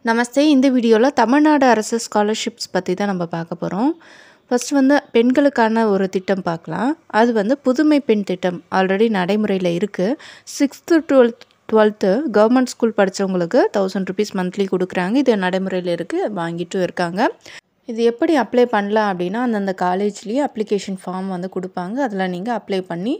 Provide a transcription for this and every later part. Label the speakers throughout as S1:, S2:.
S1: நமஸ்தே. இந்த வீடியோவில் தமிழ்நாடு அரசு ஸ்காலர்ஷிப்ஸ் பற்றி தான் நம்ம பார்க்க போகிறோம். ஃபர்ஸ்ட் வந்து பெண்களுக்கான ஒரு திட்டம் பார்க்கலாம். அது வந்து புதுமை பெண் திட்டம் ஆல்ரெடி நடைமுறையில் இருக்குது. 6th to 12th government school படித்தவங்களுக்கு 1000 ருபீஸ் மந்த்லி கொடுக்குறாங்க. இது நடைமுறையில் இருக்குது, வாங்கிட்டும் இருக்காங்க. இது எப்படி அப்ளை பண்ணலாம் அப்படின்னா, அந்தந்த காலேஜ்லேயே அப்ளிகேஷன் ஃபார்ம் வந்து கொடுப்பாங்க. அதில் நீங்கள் அப்ளை பண்ணி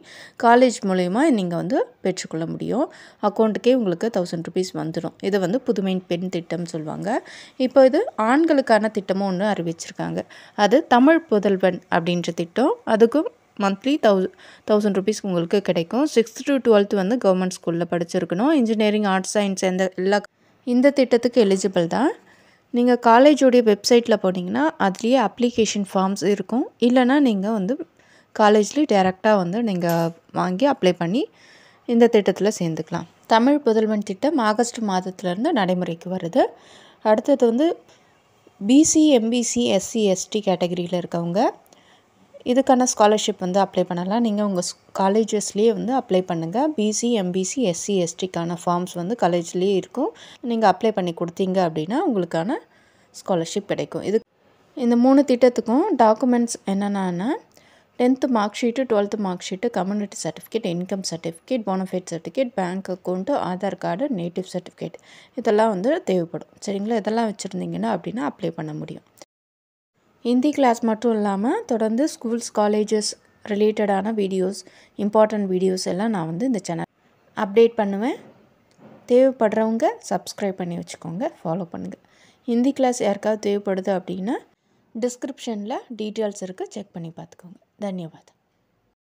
S1: காலேஜ் மூலயமா நீங்கள் வந்து பெற்றுக்கொள்ள முடியும். அக்கௌண்ட்டுக்கே உங்களுக்கு 1000 ருபீஸ் வந்துடும். இது வந்து புதுமை பெண் திட்டம் சொல்லுவாங்க. இப்போ இது ஆண்களுக்கான திட்டமும் ஒன்று அறிவிச்சிருக்காங்க. அது தமிழ் புதல்வன் அப்படின்ற திட்டம். அதுக்கும் மந்த்லி 1000 ருபீஸ் உங்களுக்கு கிடைக்கும். 6th to 12th வந்து கவர்மெண்ட் ஸ்கூலில் படிச்சிருக்கணும். இன்ஜினியரிங், ஆர்ட்ஸ், சயின்ஸ் இந்த திட்டத்துக்கு எலிஜிபிள் தான். நீங்கள் காலேஜோடைய வெப்சைட்டில் போனீங்கன்னா அதுலேயே அப்ளிகேஷன் ஃபார்ம்ஸ் இருக்கும். இல்லைனா நீங்கள் வந்து காலேஜ்லேயே டேரெக்டாக வந்து நீங்கள் வாங்கி அப்ளை பண்ணி இந்த திட்டத்தில் சேர்ந்துக்கலாம். தமிழ் புதல்வன் திட்டம் ஆகஸ்ட் மாதத்துலேருந்து நடைமுறைக்கு வருது. அடுத்தது வந்து பிசி, எம்பிசி, எஸ்சி, எஸ்டி கேட்டகரியில் இருக்கவங்க இதுக்கான ஸ்காலர்ஷிப் வந்து அப்ளை பண்ணலாம். நீங்கள் உங்கள் காலேஜஸ்லேயே வந்து அப்ளை பண்ணுங்கள். பிசி, எம்பிசி, எஸ்சி, எஸ்டிக்கான ஃபார்ம்ஸ் வந்து காலேஜ்லேயே இருக்கும். நீங்கள் அப்ளை பண்ணி கொடுத்தீங்க அப்படின்னா உங்களுக்கான ஸ்காலர்ஷிப் கிடைக்கும். இந்த 3 திட்டத்துக்கும் டாக்குமெண்ட்ஸ் என்னென்னா 10th mark sheet, 12th mark sheet, community certificate, income certificate, bonafide certificate, bank account, Aadhaar card, native certificate இதெல்லாம் வந்து தேவைப்படும். சரிங்களா? இதெல்லாம் வச்சுருந்தீங்கன்னா அப்படின்னா அப்ளை பண்ண முடியும். ஹிந்தி கிளாஸ் மட்டும் இல்லாமல் தொடர்ந்து ஸ்கூல்ஸ், காலேஜஸ் ரிலேட்டடான வீடியோஸ், இம்பார்ட்டண்ட் வீடியோஸ் எல்லாம் நான் வந்து இந்த சேனல் அப்டேட் பண்ணுவேன். தேவைப்படுறவங்க சப்ஸ்கிரைப் பண்ணி வச்சுக்கோங்க, ஃபாலோ பண்ணுங்கள். ஹிந்தி கிளாஸ் யாருக்காவது தேவைப்படுது அப்படின்னா டிஸ்கிரிப்ஷனில் டீட்டெயில்ஸ் இருக்குது, செக் பண்ணி பார்த்துக்கோங்க. தன்யவாதம்.